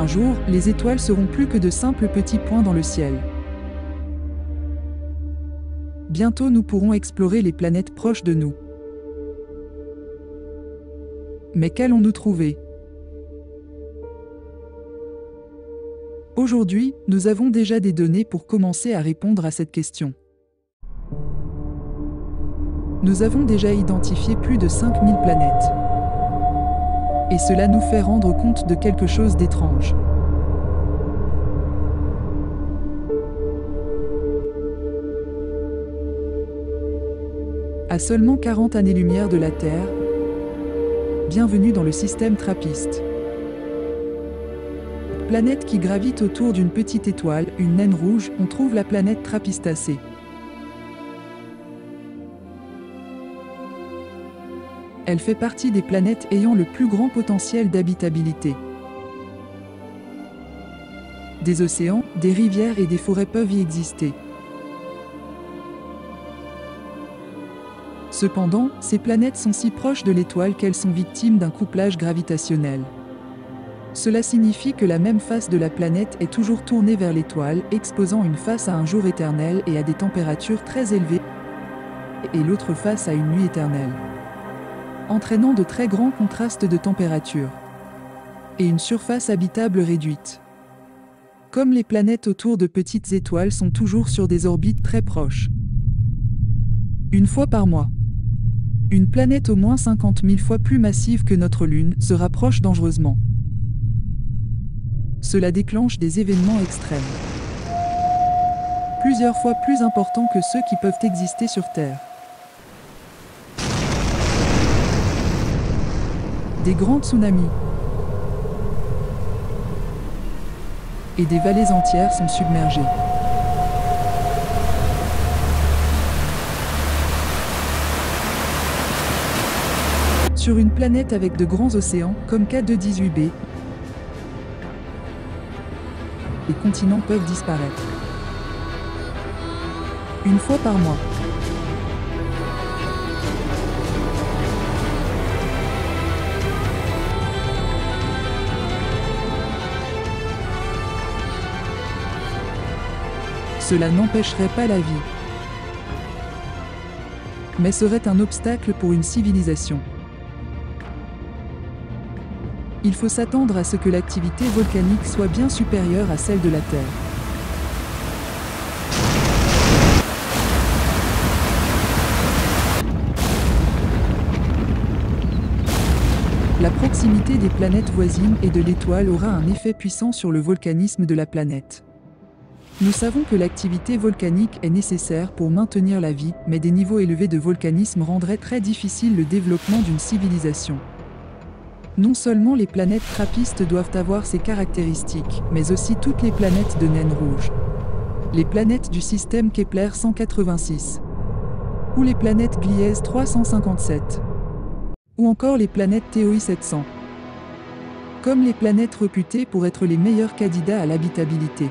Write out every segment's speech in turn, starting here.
Un jour, les étoiles seront plus que de simples petits points dans le ciel. Bientôt nous pourrons explorer les planètes proches de nous. Mais qu'allons-nous trouver? Aujourd'hui, nous avons déjà des données pour commencer à répondre à cette question. Nous avons déjà identifié plus de 5000 planètes. Et cela nous fait rendre compte de quelque chose d'étrange. À seulement 40 années-lumière de la Terre, bienvenue dans le système TRAPPIST. Planète qui gravite autour d'une petite étoile, une naine rouge, on trouve la planète TRAPPIST-AC. Elle fait partie des planètes ayant le plus grand potentiel d'habitabilité. Des océans, des rivières et des forêts peuvent y exister. Cependant, ces planètes sont si proches de l'étoile qu'elles sont victimes d'un couplage gravitationnel. Cela signifie que la même face de la planète est toujours tournée vers l'étoile, exposant une face à un jour éternel et à des températures très élevées, et l'autre face à une nuit éternelle, entraînant de très grands contrastes de température et une surface habitable réduite. Comme les planètes autour de petites étoiles sont toujours sur des orbites très proches. Une fois par mois, une planète au moins 50 000 fois plus massive que notre Lune se rapproche dangereusement. Cela déclenche des événements extrêmes, plusieurs fois plus importants que ceux qui peuvent exister sur Terre. Des grands tsunamis et des vallées entières sont submergées. Sur une planète avec de grands océans, comme K2-18b, les continents peuvent disparaître. Une fois par mois. Cela n'empêcherait pas la vie, mais serait un obstacle pour une civilisation. Il faut s'attendre à ce que l'activité volcanique soit bien supérieure à celle de la Terre. La proximité des planètes voisines et de l'étoile aura un effet puissant sur le volcanisme de la planète. Nous savons que l'activité volcanique est nécessaire pour maintenir la vie, mais des niveaux élevés de volcanisme rendraient très difficile le développement d'une civilisation. Non seulement les planètes trappistes doivent avoir ces caractéristiques, mais aussi toutes les planètes de naine rouge. Les planètes du système Kepler 186, ou les planètes Gliese 357, ou encore les planètes Théoi 700, comme les planètes réputées pour être les meilleurs candidats à l'habitabilité.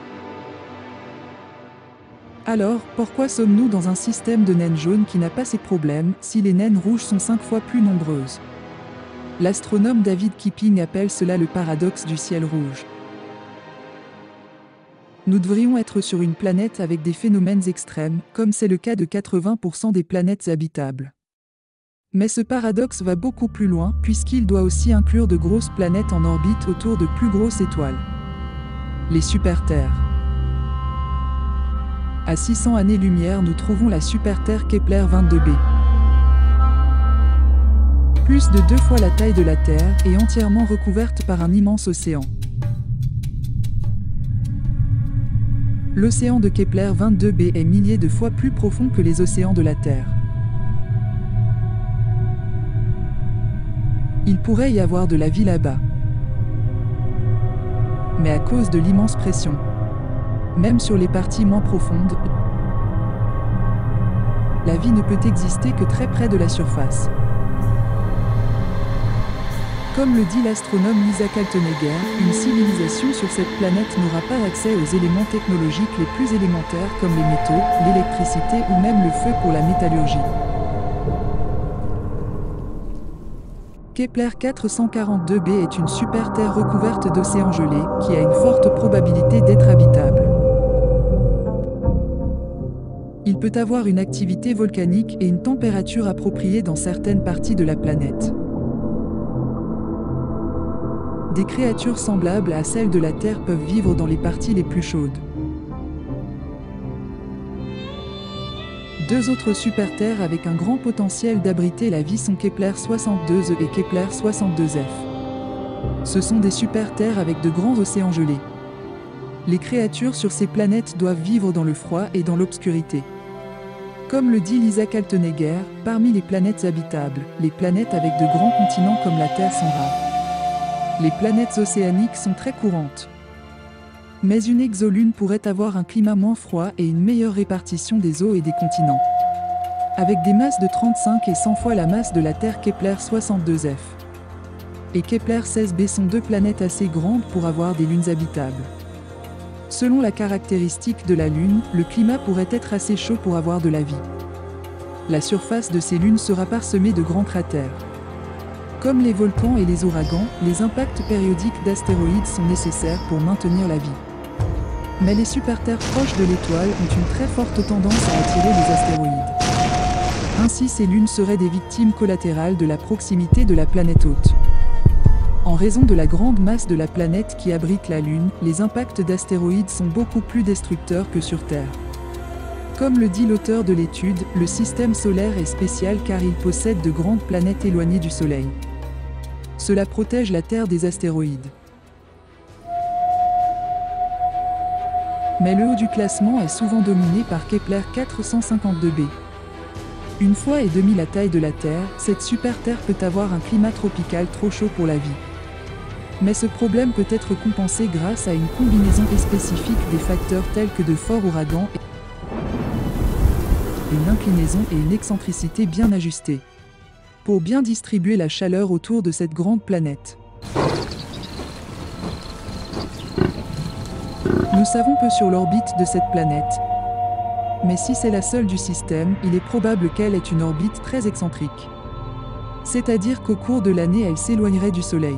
Alors, pourquoi sommes-nous dans un système de naines jaunes qui n'a pas ces problèmes, si les naines rouges sont 5 fois plus nombreuses? L'astronome David Kipping appelle cela le paradoxe du ciel rouge. Nous devrions être sur une planète avec des phénomènes extrêmes, comme c'est le cas de 80% des planètes habitables. Mais ce paradoxe va beaucoup plus loin, puisqu'il doit aussi inclure de grosses planètes en orbite autour de plus grosses étoiles. Les super-Terres. À 600 années-lumière, nous trouvons la super-Terre Kepler 22b. Plus de 2 fois la taille de la Terre et entièrement recouverte par un immense océan. L'océan de Kepler 22b est milliers de fois plus profond que les océans de la Terre. Il pourrait y avoir de la vie là-bas. Mais à cause de l'immense pression, même sur les parties moins profondes, la vie ne peut exister que très près de la surface. Comme le dit l'astronome Lisa Kaltenegger, une civilisation sur cette planète n'aura pas accès aux éléments technologiques les plus élémentaires comme les métaux, l'électricité ou même le feu pour la métallurgie. Kepler 442b est une super-Terre recouverte d'océans gelés, qui a une forte probabilité d'être habitable. Il peut avoir une activité volcanique et une température appropriée dans certaines parties de la planète. Des créatures semblables à celles de la Terre peuvent vivre dans les parties les plus chaudes. Deux autres super-Terres avec un grand potentiel d'abriter la vie sont Kepler 62e et Kepler 62f. Ce sont des super-Terres avec de grands océans gelés. Les créatures sur ces planètes doivent vivre dans le froid et dans l'obscurité. Comme le dit Lisa Kaltenegger, parmi les planètes habitables, les planètes avec de grands continents comme la Terre sont rares. Les planètes océaniques sont très courantes. Mais une exolune pourrait avoir un climat moins froid et une meilleure répartition des eaux et des continents. Avec des masses de 35 et 100 fois la masse de la Terre, Kepler 62f et Kepler 16b sont deux planètes assez grandes pour avoir des lunes habitables. Selon la caractéristique de la Lune, le climat pourrait être assez chaud pour avoir de la vie. La surface de ces lunes sera parsemée de grands cratères. Comme les volcans et les ouragans, les impacts périodiques d'astéroïdes sont nécessaires pour maintenir la vie. Mais les super-Terres proches de l'étoile ont une très forte tendance à attirer les astéroïdes. Ainsi, ces lunes seraient des victimes collatérales de la proximité de la planète hôte. En raison de la grande masse de la planète qui abrite la Lune, les impacts d'astéroïdes sont beaucoup plus destructeurs que sur Terre. Comme le dit l'auteur de l'étude, le système solaire est spécial car il possède de grandes planètes éloignées du Soleil. Cela protège la Terre des astéroïdes. Mais le haut du classement est souvent dominé par Kepler 452b. Une fois et demie la taille de la Terre, cette super-Terre peut avoir un climat tropical trop chaud pour la vie. Mais ce problème peut être compensé grâce à une combinaison spécifique des facteurs tels que de forts ouragans, une inclinaison et une excentricité bien ajustées, pour bien distribuer la chaleur autour de cette grande planète. Nous savons peu sur l'orbite de cette planète. Mais si c'est la seule du système, il est probable qu'elle ait une orbite très excentrique. C'est-à-dire qu'au cours de l'année, elle s'éloignerait du Soleil.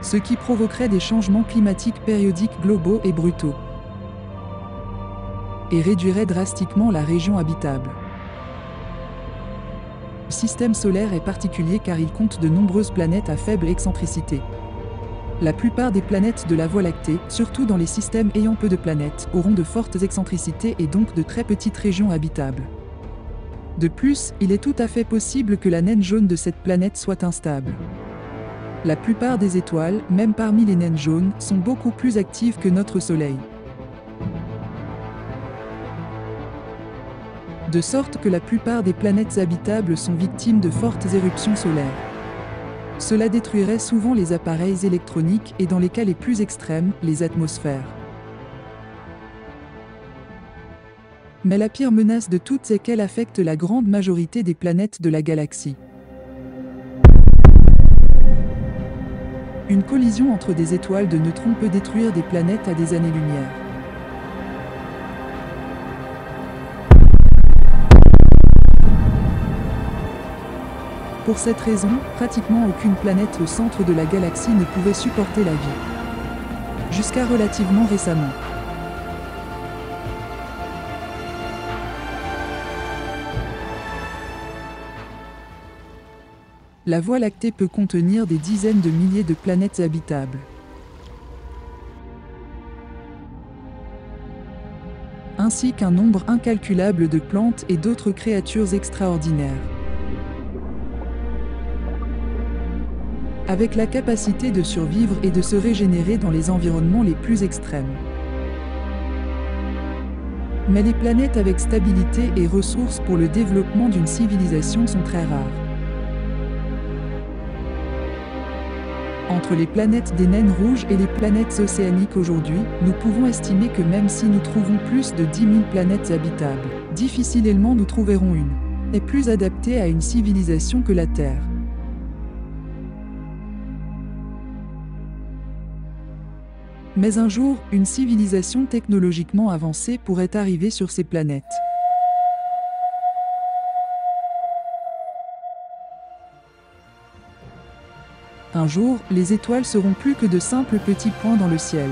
Ce qui provoquerait des changements climatiques périodiques globaux et brutaux. Et réduirait drastiquement la région habitable. Le système solaire est particulier car il compte de nombreuses planètes à faible excentricité. La plupart des planètes de la Voie lactée, surtout dans les systèmes ayant peu de planètes, auront de fortes excentricités et donc de très petites régions habitables. De plus, il est tout à fait possible que la naine jaune de cette planète soit instable. La plupart des étoiles, même parmi les naines jaunes, sont beaucoup plus actives que notre Soleil. De sorte que la plupart des planètes habitables sont victimes de fortes éruptions solaires. Cela détruirait souvent les appareils électroniques et dans les cas les plus extrêmes, les atmosphères. Mais la pire menace de toutes est qu'elle affecte la grande majorité des planètes de la galaxie. Une collision entre des étoiles de neutrons peut détruire des planètes à des années-lumière. Pour cette raison, pratiquement aucune planète au centre de la galaxie ne pouvait supporter la vie. Jusqu'à relativement récemment. La Voie lactée peut contenir des dizaines de milliers de planètes habitables. Ainsi qu'un nombre incalculable de plantes et d'autres créatures extraordinaires. Avec la capacité de survivre et de se régénérer dans les environnements les plus extrêmes. Mais les planètes avec stabilité et ressources pour le développement d'une civilisation sont très rares. Entre les planètes des naines rouges et les planètes océaniques aujourd'hui, nous pouvons estimer que même si nous trouvons plus de 10 000 planètes habitables, difficilement nous trouverons une est plus adaptée à une civilisation que la Terre. Mais un jour, une civilisation technologiquement avancée pourrait arriver sur ces planètes. Un jour, les étoiles seront plus que de simples petits points dans le ciel.